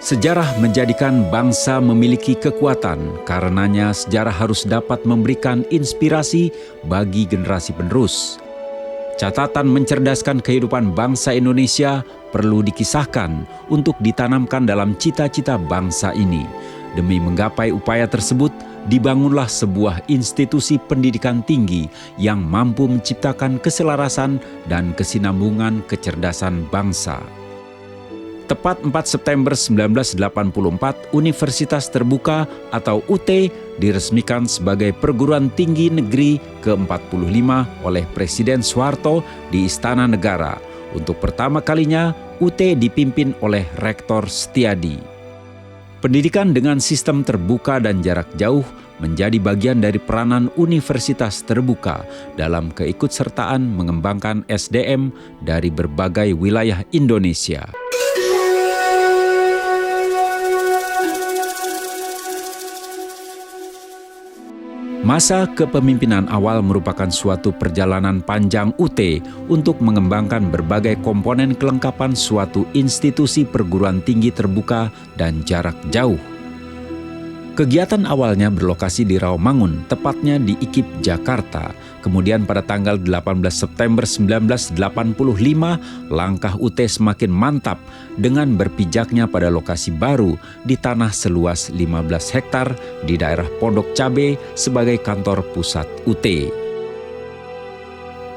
Sejarah menjadikan bangsa memiliki kekuatan, karenanya sejarah harus dapat memberikan inspirasi bagi generasi penerus. Catatan mencerdaskan kehidupan bangsa Indonesia perlu dikisahkan untuk ditanamkan dalam cita-cita bangsa ini. Demi menggapai upaya tersebut, dibangunlah sebuah institusi pendidikan tinggi yang mampu menciptakan keselarasan dan kesinambungan kecerdasan bangsa. Tepat 4 September 1984, Universitas Terbuka atau UT diresmikan sebagai perguruan tinggi negeri ke-45 oleh Presiden Soeharto di Istana Negara. Untuk pertama kalinya, UT dipimpin oleh Rektor Setiadi. Pendidikan dengan sistem terbuka dan jarak jauh menjadi bagian dari peranan Universitas Terbuka dalam keikutsertaan mengembangkan SDM dari berbagai wilayah Indonesia. Masa kepemimpinan awal merupakan suatu perjalanan panjang UT untuk mengembangkan berbagai komponen kelengkapan suatu institusi perguruan tinggi terbuka dan jarak jauh. Kegiatan awalnya berlokasi di Rawamangun, tepatnya di IKIP, Jakarta. Kemudian pada tanggal 18 September 1985, langkah UT semakin mantap dengan berpijaknya pada lokasi baru di tanah seluas 15 hektar di daerah Pondok Cabe sebagai kantor pusat UT.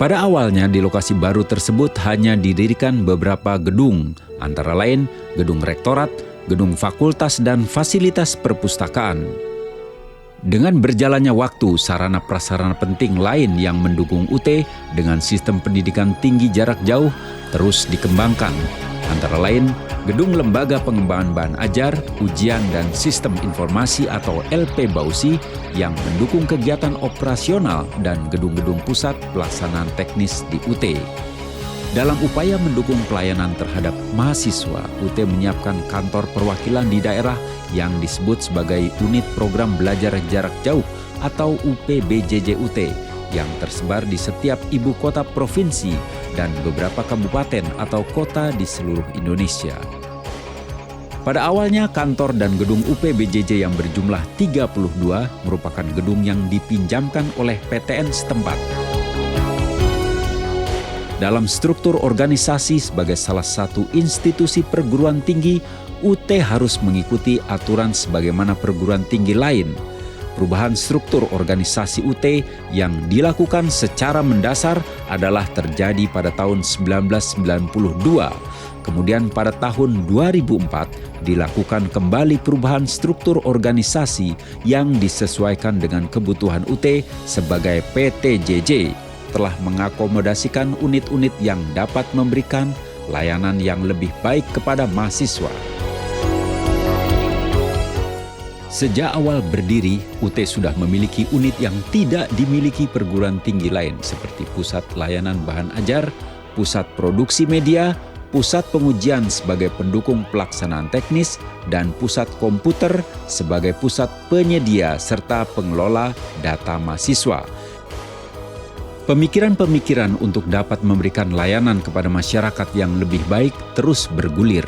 Pada awalnya di lokasi baru tersebut hanya didirikan beberapa gedung, antara lain gedung rektorat, gedung fakultas, dan fasilitas perpustakaan. Dengan berjalannya waktu, sarana-prasarana penting lain yang mendukung UT dengan sistem pendidikan tinggi jarak jauh terus dikembangkan. Antara lain, gedung Lembaga Pengembangan Bahan Ajar, Ujian dan Sistem Informasi atau LP Bausi yang mendukung kegiatan operasional dan gedung-gedung pusat pelaksanaan teknis di UT. Dalam upaya mendukung pelayanan terhadap mahasiswa, UT menyiapkan kantor perwakilan di daerah yang disebut sebagai Unit Program Belajar Jarak Jauh atau UPBJJ-UT yang tersebar di setiap ibu kota provinsi dan beberapa kabupaten atau kota di seluruh Indonesia. Pada awalnya kantor dan gedung UPBJJ yang berjumlah 32 merupakan gedung yang dipinjamkan oleh PTN setempat. Dalam struktur organisasi sebagai salah satu institusi perguruan tinggi, UT harus mengikuti aturan sebagaimana perguruan tinggi lain. Perubahan struktur organisasi UT yang dilakukan secara mendasar adalah terjadi pada tahun 1992. Kemudian pada tahun 2004 dilakukan kembali perubahan struktur organisasi yang disesuaikan dengan kebutuhan UT sebagai PTJJ. Telah mengakomodasikan unit-unit yang dapat memberikan layanan yang lebih baik kepada mahasiswa. Sejak awal berdiri, UT sudah memiliki unit yang tidak dimiliki perguruan tinggi lain seperti Pusat Layanan Bahan Ajar, Pusat Produksi Media, Pusat Pengujian sebagai pendukung pelaksanaan teknis, dan Pusat Komputer sebagai pusat penyedia serta pengelola data mahasiswa. Pemikiran-pemikiran untuk dapat memberikan layanan kepada masyarakat yang lebih baik terus bergulir.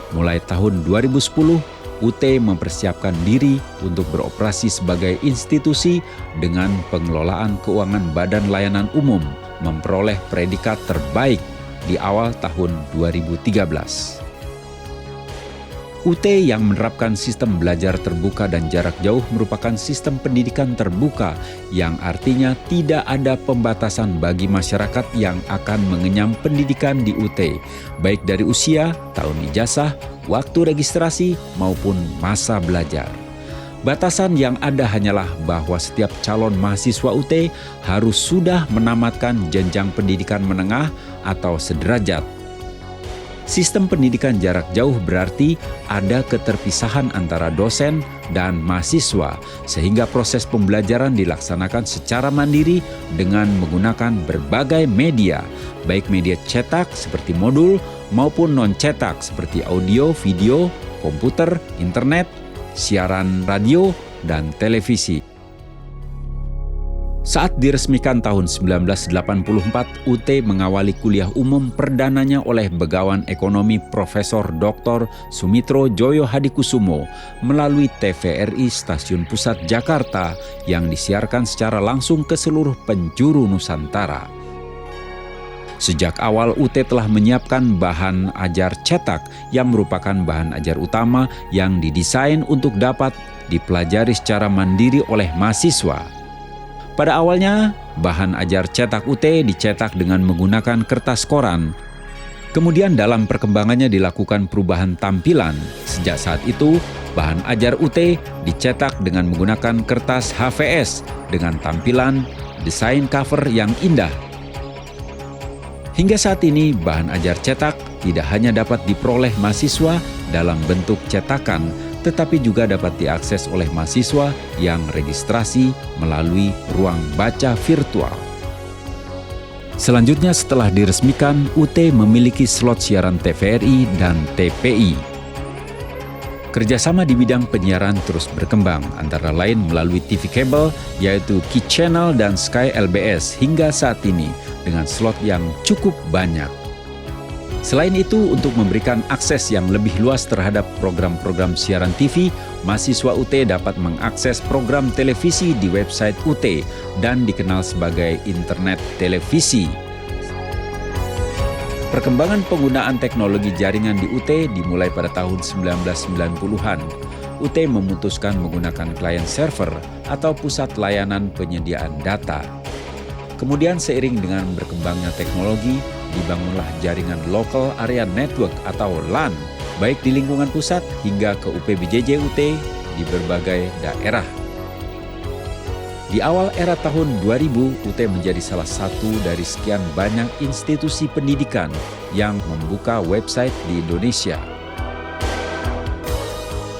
Mulai tahun 2010, UT mempersiapkan diri untuk beroperasi sebagai institusi dengan pengelolaan keuangan Badan Layanan Umum, memperoleh predikat terbaik di awal tahun 2013. UT yang menerapkan sistem belajar terbuka dan jarak jauh merupakan sistem pendidikan terbuka yang artinya tidak ada pembatasan bagi masyarakat yang akan mengenyam pendidikan di UT, baik dari usia, tahun ijazah, waktu registrasi, maupun masa belajar. Batasan yang ada hanyalah bahwa setiap calon mahasiswa UT harus sudah menamatkan jenjang pendidikan menengah atau sederajat. Sistem pendidikan jarak jauh berarti ada keterpisahan antara dosen dan mahasiswa, sehingga proses pembelajaran dilaksanakan secara mandiri dengan menggunakan berbagai media, baik media cetak seperti modul maupun non-cetak seperti audio, video, komputer, internet, siaran radio, dan televisi. Saat diresmikan tahun 1984, UT mengawali kuliah umum perdananya oleh Begawan Ekonomi Profesor Dr. Sumitro Joyo Hadikusumo melalui TVRI Stasiun Pusat Jakarta yang disiarkan secara langsung ke seluruh penjuru Nusantara. Sejak awal UT telah menyiapkan bahan ajar cetak yang merupakan bahan ajar utama yang didesain untuk dapat dipelajari secara mandiri oleh mahasiswa. Pada awalnya, bahan ajar cetak UT dicetak dengan menggunakan kertas koran. Kemudian dalam perkembangannya dilakukan perubahan tampilan. Sejak saat itu, bahan ajar UT dicetak dengan menggunakan kertas HVS dengan tampilan desain cover yang indah. Hingga saat ini, bahan ajar cetak tidak hanya dapat diperoleh mahasiswa dalam bentuk cetakan, tetapi juga dapat diakses oleh mahasiswa yang registrasi melalui ruang baca virtual. Selanjutnya setelah diresmikan, UT memiliki slot siaran TVRI dan TPI. Kerjasama di bidang penyiaran terus berkembang, antara lain melalui TV kabel, yaitu Key Channel dan Sky LBS hingga saat ini dengan slot yang cukup banyak. Selain itu, untuk memberikan akses yang lebih luas terhadap program-program siaran TV, mahasiswa UT dapat mengakses program televisi di website UT dan dikenal sebagai internet televisi. Perkembangan penggunaan teknologi jaringan di UT dimulai pada tahun 1990-an. UT memutuskan menggunakan client server atau pusat layanan penyediaan data. Kemudian seiring dengan berkembangnya teknologi, dibangunlah jaringan Local Area Network atau LAN, baik di lingkungan pusat hingga ke UPBJJ UT di berbagai daerah. Di awal era tahun 2000, UT menjadi salah satu dari sekian banyak institusi pendidikan yang membuka website di Indonesia.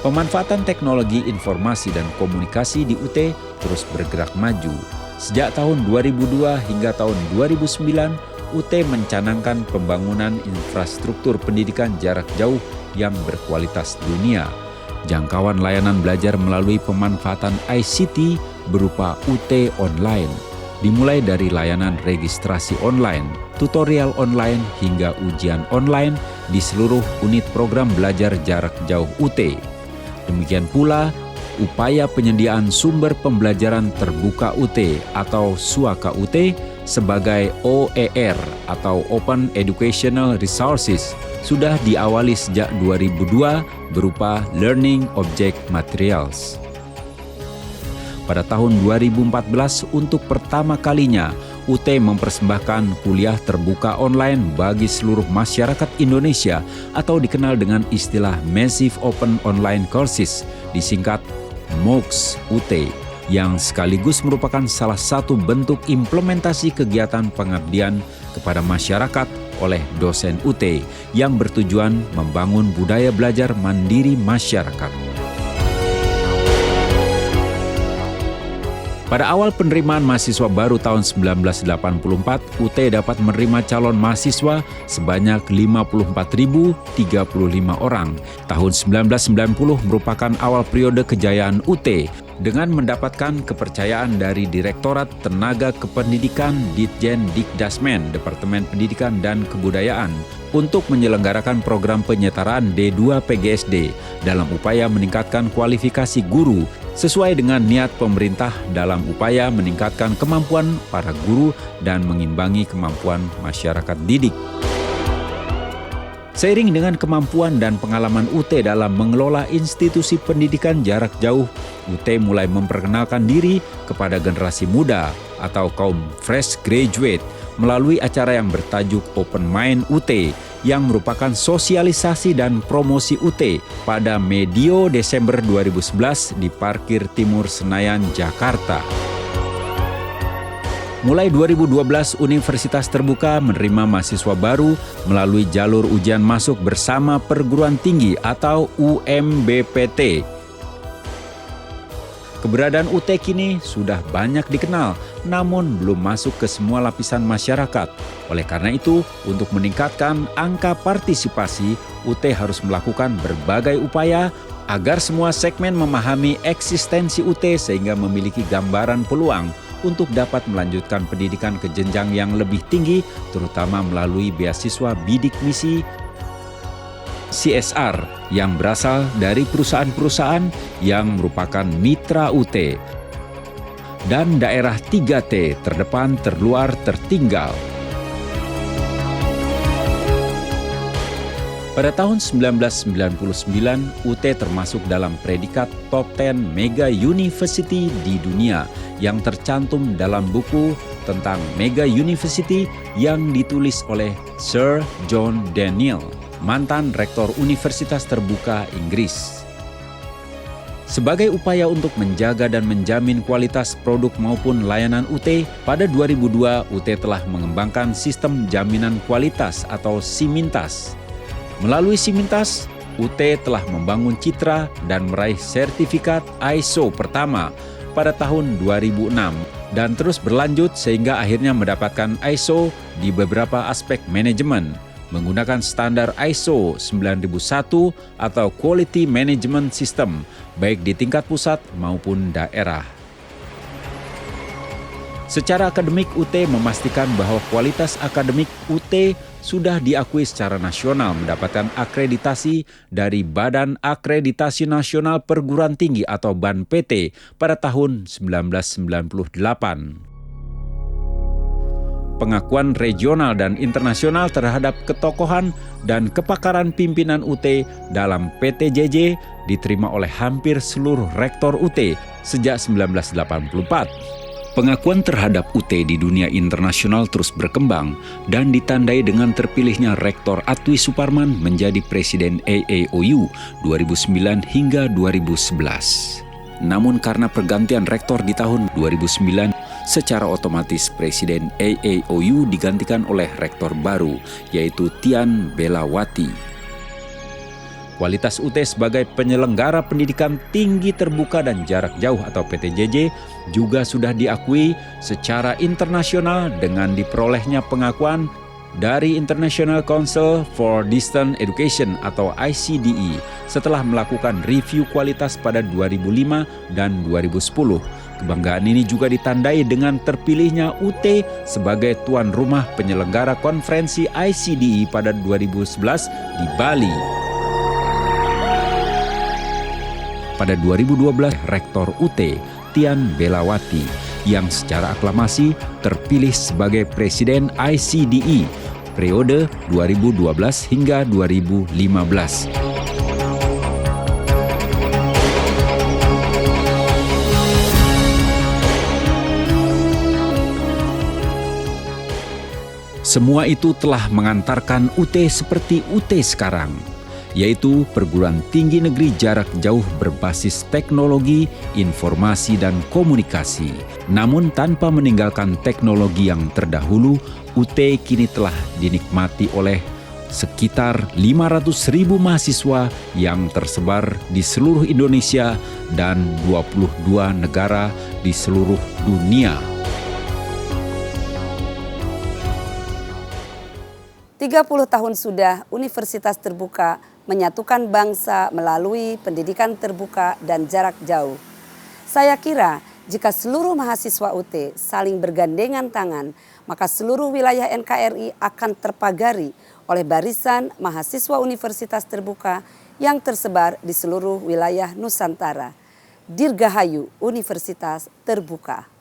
Pemanfaatan teknologi informasi dan komunikasi di UT terus bergerak maju. Sejak tahun 2002 hingga tahun 2009, UT mencanangkan pembangunan infrastruktur pendidikan jarak jauh yang berkualitas dunia. Jangkauan layanan belajar melalui pemanfaatan ICT berupa UT Online, dimulai dari layanan registrasi online, tutorial online, hingga ujian online di seluruh unit program belajar jarak jauh UT. Demikian pula, upaya penyediaan sumber pembelajaran terbuka UT atau SUAKA UT sebagai OER atau Open Educational Resources sudah diawali sejak 2002 berupa Learning Object Materials. Pada tahun 2014, untuk pertama kalinya, UT mempersembahkan kuliah terbuka online bagi seluruh masyarakat Indonesia atau dikenal dengan istilah Massive Open Online Courses, disingkat MOOCs UT, yang sekaligus merupakan salah satu bentuk implementasi kegiatan pengabdian kepada masyarakat oleh dosen UT yang bertujuan membangun budaya belajar mandiri masyarakat. Pada awal penerimaan mahasiswa baru tahun 1984, UT dapat menerima calon mahasiswa sebanyak 54.035 orang. Tahun 1990 merupakan awal periode kejayaan UT dengan mendapatkan kepercayaan dari Direktorat Tenaga Kependidikan Ditjen Dikdasmen, Departemen Pendidikan dan Kebudayaan, untuk menyelenggarakan program penyetaraan D2 PGSD dalam upaya meningkatkan kualifikasi guru sesuai dengan niat pemerintah dalam upaya meningkatkan kemampuan para guru dan mengimbangi kemampuan masyarakat didik. Seiring dengan kemampuan dan pengalaman UT dalam mengelola institusi pendidikan jarak jauh, UT mulai memperkenalkan diri kepada generasi muda atau kaum fresh graduate melalui acara yang bertajuk Open Mind UT yang merupakan sosialisasi dan promosi UT pada medio Desember 2011 di Parkir Timur Senayan, Jakarta. Mulai 2012, Universitas Terbuka menerima mahasiswa baru melalui jalur ujian masuk bersama perguruan tinggi atau UMBPT. Keberadaan UT kini sudah banyak dikenal, namun belum masuk ke semua lapisan masyarakat. Oleh karena itu, untuk meningkatkan angka partisipasi, UT harus melakukan berbagai upaya agar semua segmen memahami eksistensi UT sehingga memiliki gambaran peluang untuk dapat melanjutkan pendidikan ke jenjang yang lebih tinggi, terutama melalui beasiswa bidik misi CSR yang berasal dari perusahaan-perusahaan yang merupakan mitra UT dan daerah 3T terdepan, terluar, tertinggal. Pada tahun 1999, UT termasuk dalam predikat Top 10 Mega University di dunia yang tercantum dalam buku tentang Mega University yang ditulis oleh Sir John Daniel, mantan Rektor Universitas Terbuka Inggris. Sebagai upaya untuk menjaga dan menjamin kualitas produk maupun layanan UT, pada 2002 UT telah mengembangkan sistem jaminan kualitas atau Simintas. Melalui Simintas, UT telah membangun citra dan meraih sertifikat ISO pertama pada tahun 2006 dan terus berlanjut sehingga akhirnya mendapatkan ISO di beberapa aspek manajemen menggunakan standar ISO 9001 atau Quality Management System baik di tingkat pusat maupun daerah. Secara akademik, UT memastikan bahwa kualitas akademik UT sudah diakui secara nasional mendapatkan akreditasi dari Badan Akreditasi Nasional Perguruan Tinggi atau BANPT pada tahun 1998. Pengakuan regional dan internasional terhadap ketokohan dan kepakaran pimpinan UT dalam PTJJ diterima oleh hampir seluruh rektor UT sejak 1984. Pengakuan terhadap UT di dunia internasional terus berkembang dan ditandai dengan terpilihnya Rektor Atwi Suparman menjadi Presiden AAOU 2009 hingga 2011. Namun karena pergantian rektor di tahun 2009, secara otomatis Presiden AAOU digantikan oleh rektor baru, yaitu Tian Belawati. Kualitas UT sebagai penyelenggara pendidikan tinggi terbuka dan jarak jauh atau PTJJ juga sudah diakui secara internasional dengan diperolehnya pengakuan dari International Council for Distance Education atau ICDE setelah melakukan review kualitas pada 2005 dan 2010. Kebanggaan ini juga ditandai dengan terpilihnya UT sebagai tuan rumah penyelenggara konferensi ICDE pada 2011 di Bali. Pada 2012, Rektor UT, Tian Belawati, yang secara aklamasi terpilih sebagai Presiden ICDE periode 2012 hingga 2015. Semua itu telah mengantarkan UT seperti UT sekarang, yaitu perguruan tinggi negeri jarak jauh berbasis teknologi, informasi, dan komunikasi. Namun tanpa meninggalkan teknologi yang terdahulu, UT kini telah dinikmati oleh sekitar 500.000 mahasiswa yang tersebar di seluruh Indonesia dan 22 negara di seluruh dunia. 30 tahun sudah Universitas Terbuka menyatukan bangsa melalui pendidikan terbuka dan jarak jauh. Saya kira jika seluruh mahasiswa UT saling bergandengan tangan, maka seluruh wilayah NKRI akan terpagari oleh barisan mahasiswa Universitas Terbuka yang tersebar di seluruh wilayah Nusantara. Dirgahayu Universitas Terbuka.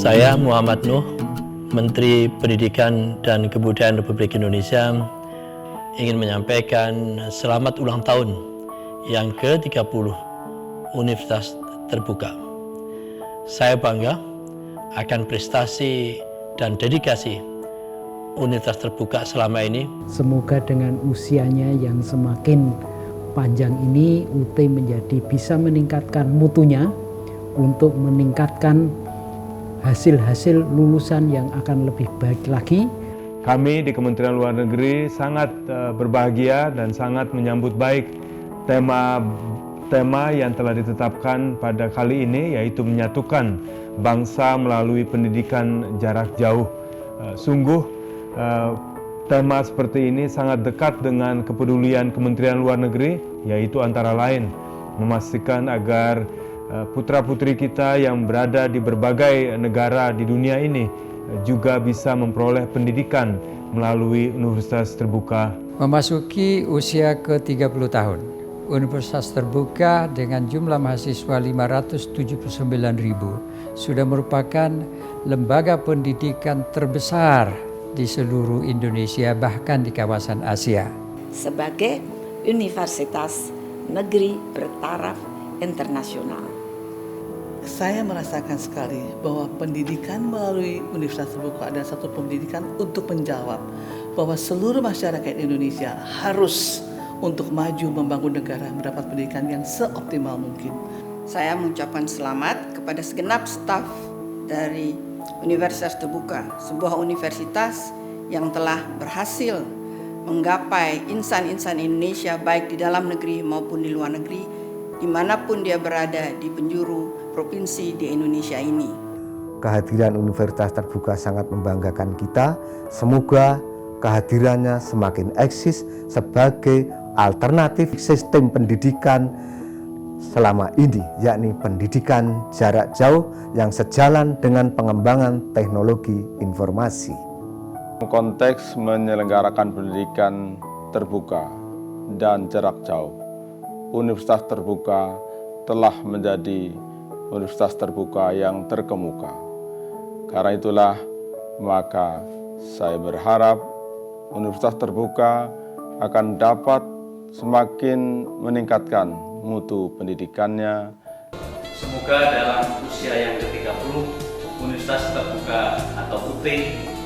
Saya Muhammad Nuh, Menteri Pendidikan dan Kebudayaan Republik Indonesia, ingin menyampaikan selamat ulang tahun yang ke-30 Universitas Terbuka. Saya bangga akan prestasi dan dedikasi Universitas Terbuka selama ini. Semoga dengan usianya yang semakin panjang ini, UT menjadi bisa meningkatkan mutunya untuk meningkatkan hasil-hasil lulusan yang akan lebih baik lagi. Kami di Kementerian Luar Negeri sangat berbahagia dan sangat menyambut baik tema tema yang telah ditetapkan pada kali ini, yaitu menyatukan bangsa melalui pendidikan jarak jauh. Sungguh tema seperti ini sangat dekat dengan kepedulian Kementerian Luar Negeri, yaitu antara lain memastikan agar putra-putri kita yang berada di berbagai negara di dunia ini juga bisa memperoleh pendidikan melalui universitas terbuka. Memasuki usia ke-30 tahun, Universitas Terbuka dengan jumlah mahasiswa 579.000 sudah merupakan lembaga pendidikan terbesar di seluruh Indonesia, bahkan di kawasan Asia. Sebagai universitas negeri bertaraf internasional, saya merasakan sekali bahwa pendidikan melalui Universitas Terbuka adalah satu pendidikan untuk menjawab bahwa seluruh masyarakat Indonesia harus untuk maju membangun negara mendapat pendidikan yang seoptimal mungkin. saya mengucapkan selamat kepada segenap staf dari Universitas Terbuka, sebuah universitas yang telah berhasil menggapai insan-insan Indonesia baik di dalam negeri maupun di luar negeri, dimanapun dia berada di penjuru provinsi di Indonesia ini. Kehadiran Universitas Terbuka sangat membanggakan kita. Semoga kehadirannya semakin eksis sebagai alternatif sistem pendidikan selama ini, yakni pendidikan jarak jauh yang sejalan dengan pengembangan teknologi informasi. Konteks menyelenggarakan pendidikan terbuka dan jarak jauh, Universitas Terbuka telah menjadi universitas terbuka yang terkemuka. Karena itulah, maka saya berharap Universitas Terbuka akan dapat semakin meningkatkan mutu pendidikannya. Semoga dalam usia yang ke-30, Universitas Terbuka atau UT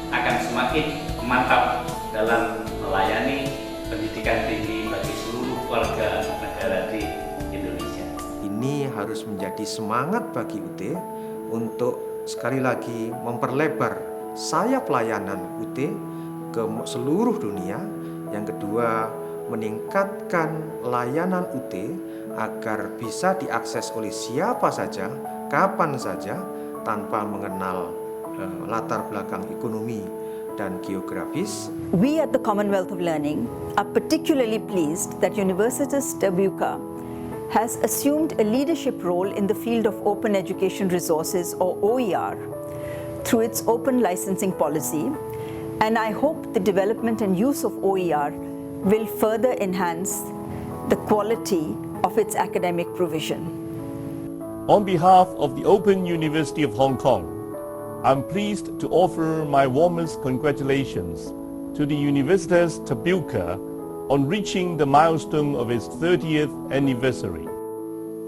akan semakin mantap dalam melayani pendidikan tinggi bagi seluruh warga negara di Indonesia. Ini harus menjadi semangat bagi UT untuk sekali lagi memperlebar sayap pelayanan UT ke seluruh dunia. Yang kedua, meningkatkan layanan UT agar bisa diakses oleh siapa saja, kapan saja, tanpa mengenal latar belakang ekonomi dan geografis. We at the Commonwealth of Learning are particularly pleased that Universitas Terbuka has assumed a leadership role in the field of open education resources, or OER, through its open licensing policy, and I hope the development and use of OER will further enhance the quality of its academic provision. On behalf of the Open University of Hong Kong, I'm pleased to offer my warmest congratulations to the Universitas Terbuka on reaching the milestone of its 30th anniversary.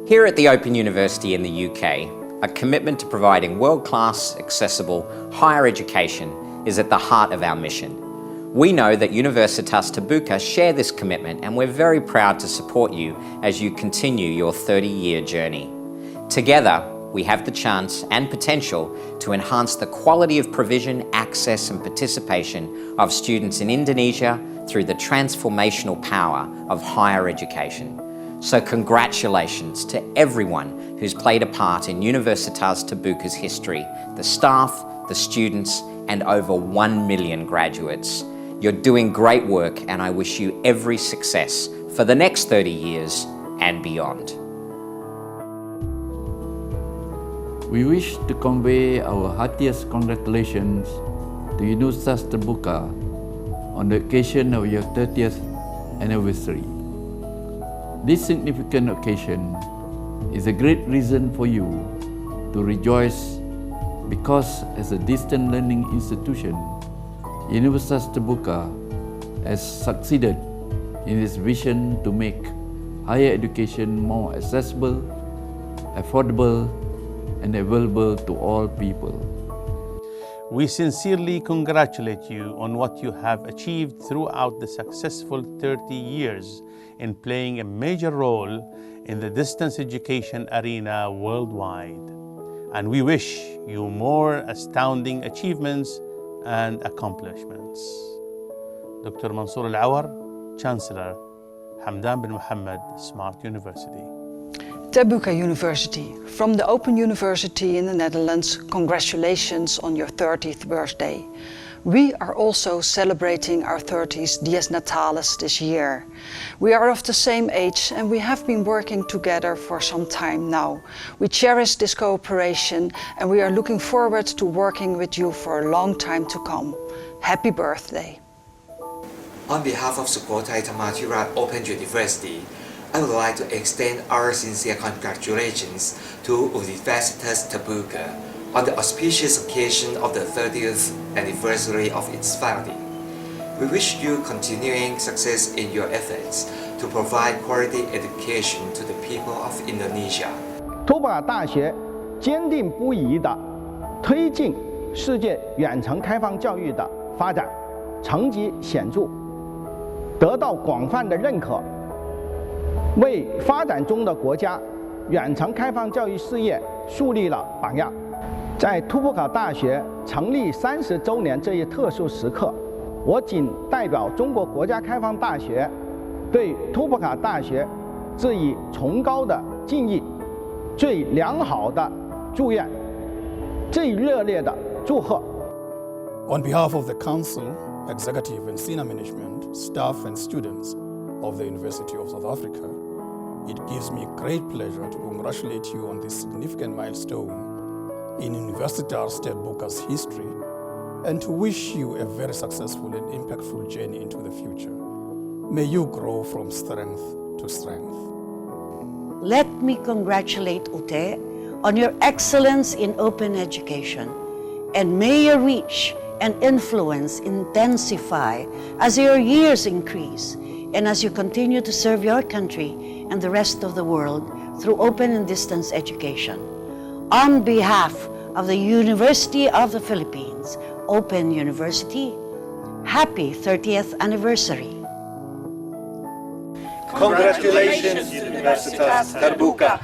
Here at the Open University in the UK, a commitment to providing world-class, accessible, higher education is at the heart of our mission. We know that Universitas Terbuka share this commitment, and we're very proud to support you as you continue your 30-year journey. Together, we have the chance and potential to enhance the quality of provision, access and participation of students in Indonesia through the transformational power of higher education. So congratulations to everyone who's played a part in Universitas Terbuka's history, the staff, the students, and over 1 million graduates. You're doing great work, and I wish you every success for the next 30 years and beyond. We wish to convey our heartiest congratulations to Universitas Terbuka on the occasion of your 30th anniversary. This significant occasion is a great reason for you to rejoice, because as a distant learning institution, Universitas Terbuka has succeeded in its vision to make higher education more accessible, affordable, and available to all people. We sincerely congratulate you on what you have achieved throughout the successful 30 years in playing a major role in the distance education arena worldwide. And we wish you more astounding achievements and accomplishments. Dr. Mansour Al-Awar, Chancellor, Hamdan bin Mohammed Smart University. Terbuka University, from the Open University in the Netherlands, congratulations on your 30th birthday. We are also celebrating our 30th Dies Natalis this year. We are of the same age and we have been working together for some time now. We cherish this cooperation and we are looking forward to working with you for a long time to come. Happy birthday. On behalf of Sukhothai Thammasatira Open University, I would like to extend our sincere congratulations to Universitas Terbuka on the auspicious occasion of the 30th anniversary of its founding. We wish you continuing success in your efforts to provide quality education to the people of Indonesia. 图巴大学坚定不移地推进世界远程开放教育的发展，成绩显著，得到广泛的认可，为发展中的国家远程开放教育事业树立了榜样。在图普卡大学成立30周年这一特殊时刻，我谨代表中国国家开放大学，对图普卡大学致以崇高的敬意、最良好的祝愿、最热烈的祝贺。On behalf of the Council, Executive and Senior Management, staff and students of the University of South Africa, it gives me great pleasure to congratulate you on this significant milestone in Universitas Terbuka's history and to wish you a very successful and impactful journey into the future. May you grow from strength to strength. Let me congratulate UTE on your excellence in open education, and may your reach and influence intensify as your years increase and as you continue to serve your country and the rest of the world through open and distance education. On behalf of the University of the Philippines, Open University, happy 30th anniversary. Congratulations, Universitas Terbuka.